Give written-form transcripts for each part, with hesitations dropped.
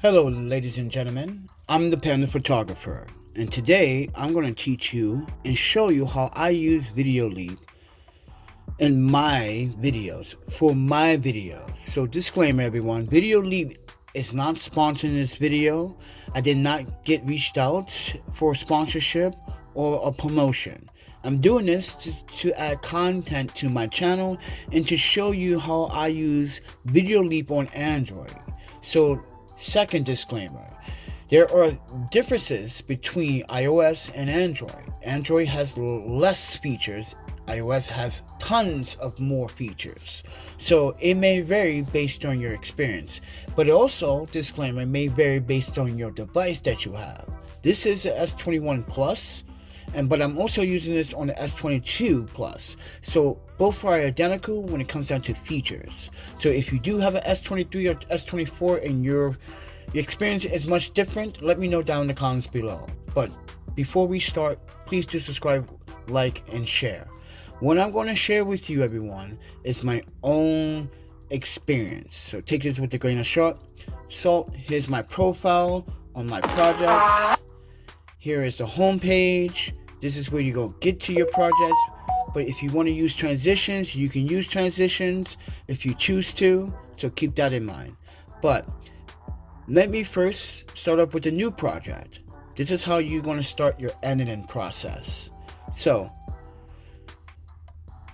Hello, ladies and gentlemen. I'm the Panda Photographer, and today I'm going to teach you and show you how I use Videoleap in my videos, for my videos. So, disclaimer everyone, Videoleap is not sponsoring this video. I did not get reached out for sponsorship or a promotion. I'm doing this to add content to my channel and to show you how I use Videoleap on Android. So, second disclaimer, there are differences between iOS and Android. Android has less features, iOS has tons of more features. So it may vary based on your experience, but also, disclaimer, may vary based on your device that you have. This is the S21 Plus, but I'm also using this on the S22 Plus. So both are identical when it comes down to features. So if you do have an S23 or S24 and your experience is much different, let me know down in the comments below. But before we start, please do subscribe, like, and share. What I'm going to share with you, everyone, is my own experience. So take this with a grain of salt. Here's my profile on my projects. Here is the home page. This is where you go get to your projects. But if you want to use transitions, you can use transitions if you choose to. So keep that in mind. But let me first start up with a new project. This is how you're going to start your editing process. So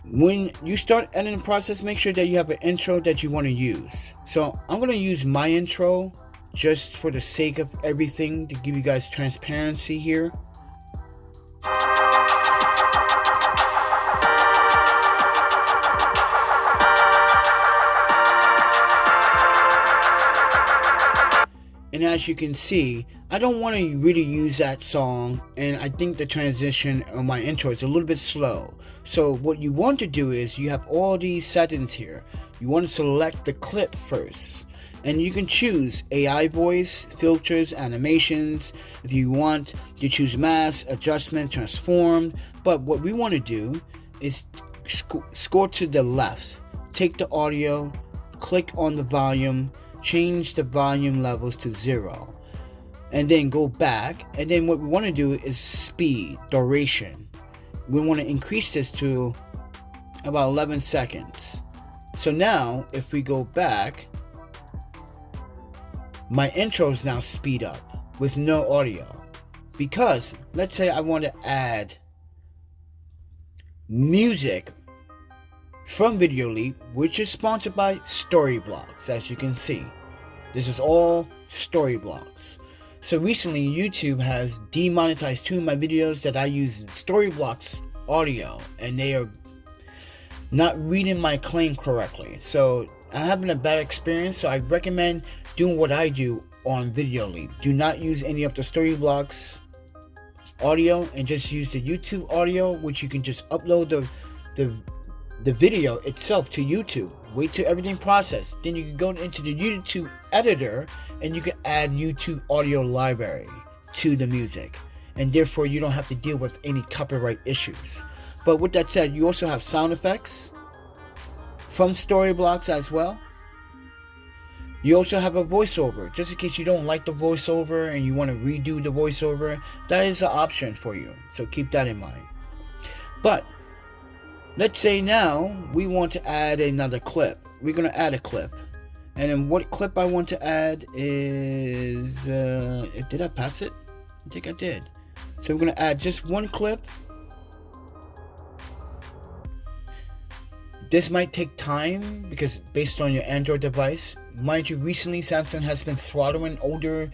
when you start editing process, make sure that you have an intro that you want to use. So I'm going to use my intro just for the sake of everything, to give you guys transparency here. And as you can see, I don't want to really use that song, and I think the transition on my intro is a little bit slow. So what you want to do is, you have all these settings here. You want to select the clip first. And you can choose AI voice, filters, animations. If you want, you choose mask, adjustment, transform. But what we want to do is scroll to the left. Take the audio, click on the volume, change the volume levels to 0. And then go back. And then what we want to do is speed, duration. We want to increase this to about 11 seconds. So now, if we go back, my intros now speed up with no audio, because let's say I want to add music from Videoleap, which is sponsored by Storyblocks. As you can see, this is all Storyblocks. So recently YouTube has demonetized 2 of my videos that I use Storyblocks audio, and they are not reading my claim correctly. So I'm having a bad experience, so I recommend doing what I do on Videoleap. Do not use any of the Storyblocks audio, and just use the YouTube audio, which you can just upload the video itself to YouTube. Wait till everything processed, then you can go into the YouTube editor and you can add YouTube audio library to the music, and therefore you don't have to deal with any copyright issues. But with that said, you also have sound effects from Storyblocks as well. You also have a voiceover, just in case you don't like the voiceover and you want to redo the voiceover. That is an option for you, so keep that in mind. But let's say now we want to add another clip. We're going to add a clip. And then what clip I want to add is, did I pass it? I think I did. So we're going to add just one clip. This might take time because based on your Android device. Mind you, recently Samsung has been throttling older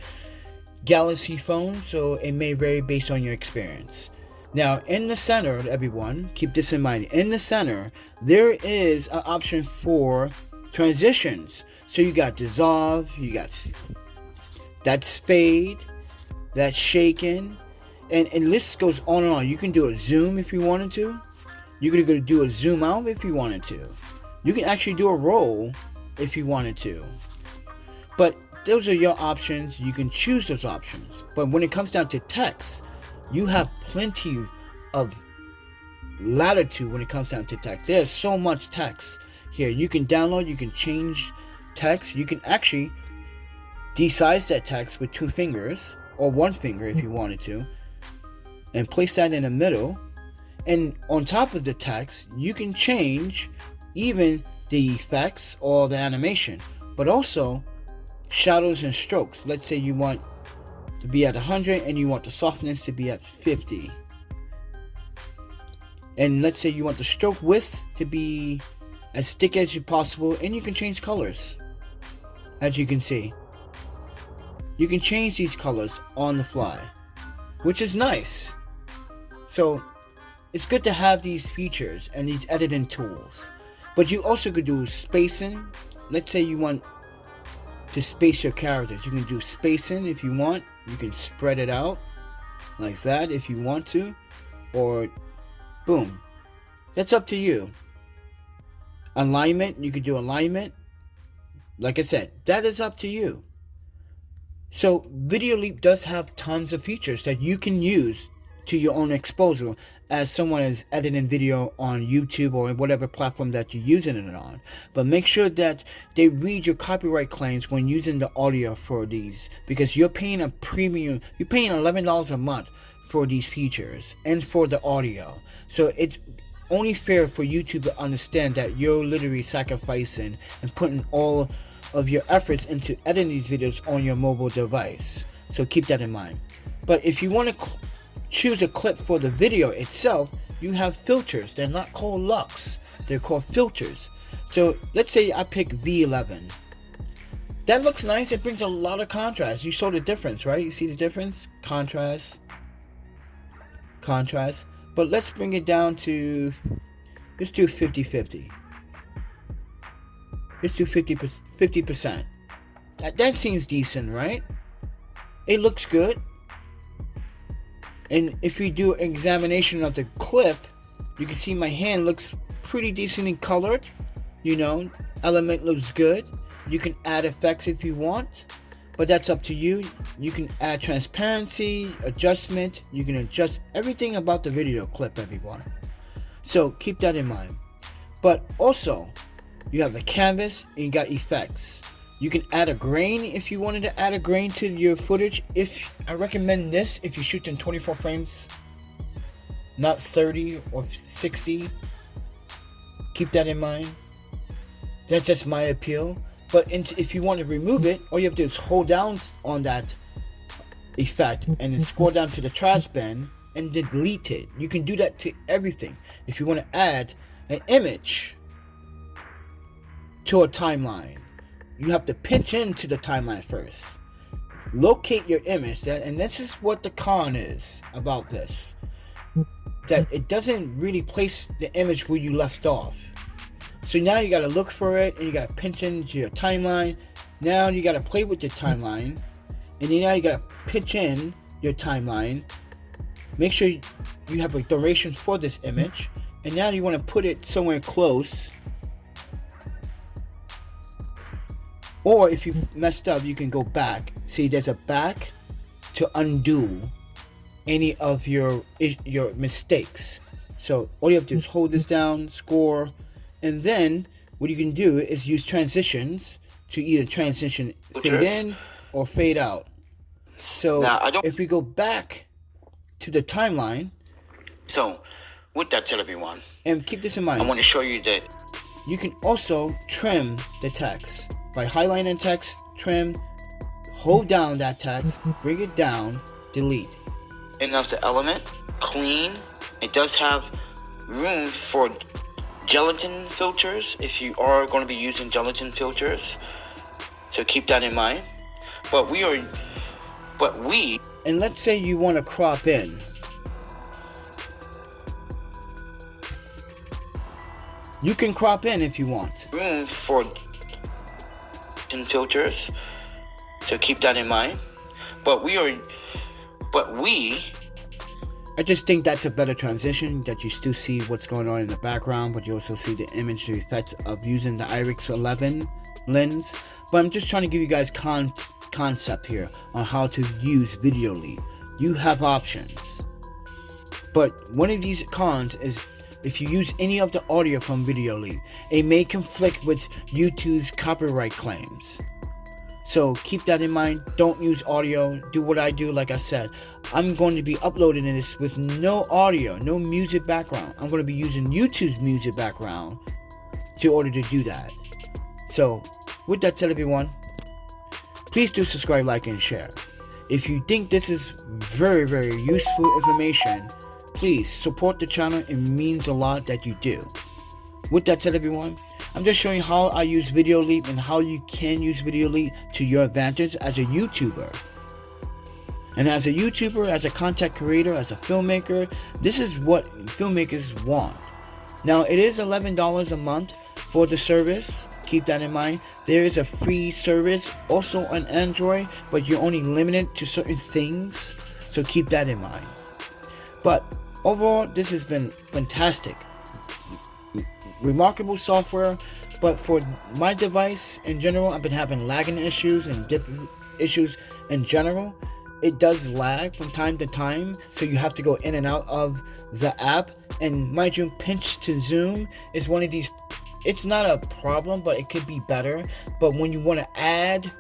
Galaxy phones, so it may vary based on your experience. Now in the center, everyone, keep this in mind, in the center there is an option for transitions. So you got dissolve, you got that's fade, that's shaken, and the list goes on and on. You can do a zoom if you wanted to. You can do a zoom out if you wanted to. You can actually do a roll if you wanted to. But those are your options. You can choose those options. But when it comes down to text, you have plenty of latitude when it comes down to text. There's so much text here. You can download, you can change text. You can actually Desize that text with 2 fingers, or 1 finger if you wanted to, and place that in the middle. And on top of the text, you can change even the effects or the animation, but also shadows and strokes. Let's say you want to be at 100 and you want the softness to be at 50. And let's say you want the stroke width to be as thick as possible, and you can change colors. As you can see, you can change these colors on the fly, which is nice. So it's good to have these features and these editing tools. But you also could do spacing. Let's say you want to space your characters. You can do spacing if you want. You can spread it out like that if you want to, or boom. That's up to you. Alignment, you could do alignment. Like I said, that is up to you. So Videoleap does have tons of features that you can use to your own exposure as someone is editing video on YouTube or whatever platform that you're using it on. But make sure that they read your copyright claims when using the audio for these, because you're paying a premium. You're paying $11 a month for these features and for the audio. So it's only fair for YouTube to understand that you're literally sacrificing and putting all of your efforts into editing these videos on your mobile device. So keep that in mind. But if you want to choose a clip for the video itself, you have filters. They're not called lux, they're called filters. So let's say I pick V11. That looks nice. It brings a lot of contrast. You saw the difference, right? You see the difference? Contrast. But let's bring it down to, let's do 50-50. Let's do 50%. That seems decent, right? It looks good. And if we do an examination of the clip, you can see my hand looks pretty decently colored. You know, element looks good. You can add effects if you want, but that's up to you. You can add transparency, adjustment. You can adjust everything about the video clip, everyone. So keep that in mind. But also, you have the canvas and you got effects. You can add a grain if you wanted to add a grain to your footage. If I recommend this if you shoot in 24 frames, not 30 or 60. Keep that in mind. That's just my appeal. But if you want to remove it, all you have to do is hold down on that effect and then scroll down to the trash bin and delete it. You can do that to everything. If you want to add an image to a timeline, you have to pinch into the timeline first. Locate your image, and this is what the con is about this. That it doesn't really place the image where you left off. So now you gotta look for it, and you gotta pinch into your timeline. Now you gotta play with your timeline, and then now you gotta pinch in your timeline. Make sure you have a duration for this image, and now you want to put it somewhere close. Or if you messed up, you can go back. See, there's a back to undo any of your mistakes. So all you have to do is hold this down, score, and then what you can do is use transitions to either transition fade in or fade out. So if we go back to the timeline. So with that, tell everyone. And keep this in mind. I want to show you that you can also trim the text. By highlighting text, trim, hold down that text, bring it down, delete. And of the element, clean. It does have room for gelatin filters if you are going to be using gelatin filters. So keep that in mind. And let's say you want to crop in. You can crop in if you want. Room for filters, so keep that in mind. I just think that's a better transition, that you still see what's going on in the background, but you also see the image, the effects of using the IRIX 11 lens. But I'm just trying to give you guys concept here on how to use Videoleap. You have options, but one of these cons is if you use any of the audio from Videoleap, it may conflict with YouTube's copyright claims. So keep that in mind. Don't use audio. Do what I do. Like I said, I'm going to be uploading this with no audio, no music background. I'm going to be using YouTube's music background in order to do that. So with that said, everyone, please do subscribe, like, and share. If you think this is very, very useful information, please support the channel. It means a lot that you do. With that said, everyone, I'm just showing how I use Videoleap and how you can use Videoleap to your advantage as a YouTuber. And as a YouTuber, as a content creator, as a filmmaker, this is what filmmakers want. Now, it is $11 a month for the service. Keep that in mind. There is a free service also on Android, but you're only limited to certain things. So keep that in mind. But overall, this has been fantastic. Remarkable software, but for my device in general, I've been having lagging issues and different issues in general. It does lag from time to time, so you have to go in and out of the app. And mind you, pinch to zoom is one of these. It's not a problem, but it could be better. But when you want to add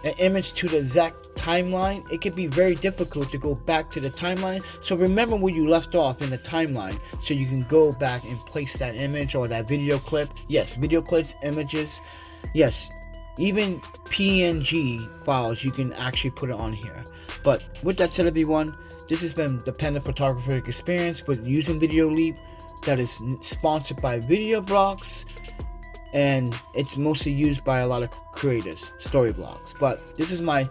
an image to the exact timeline, it can be very difficult to go back to the timeline. So remember where you left off in the timeline, so you can go back and place that image or that video clip. Yes, video clips, images, yes, even PNG files, you can actually put it on here. But with that said, everyone, this has been the Panda Photographer experience with using Videoleap, that is sponsored by Videoblocks, and it's mostly used by a lot of creators, Storyblogs. But this is my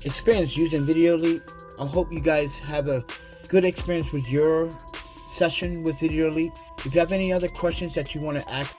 experience using Videoleap. I hope you guys have a good experience with your session with Videoleap. If you have any other questions that you want to ask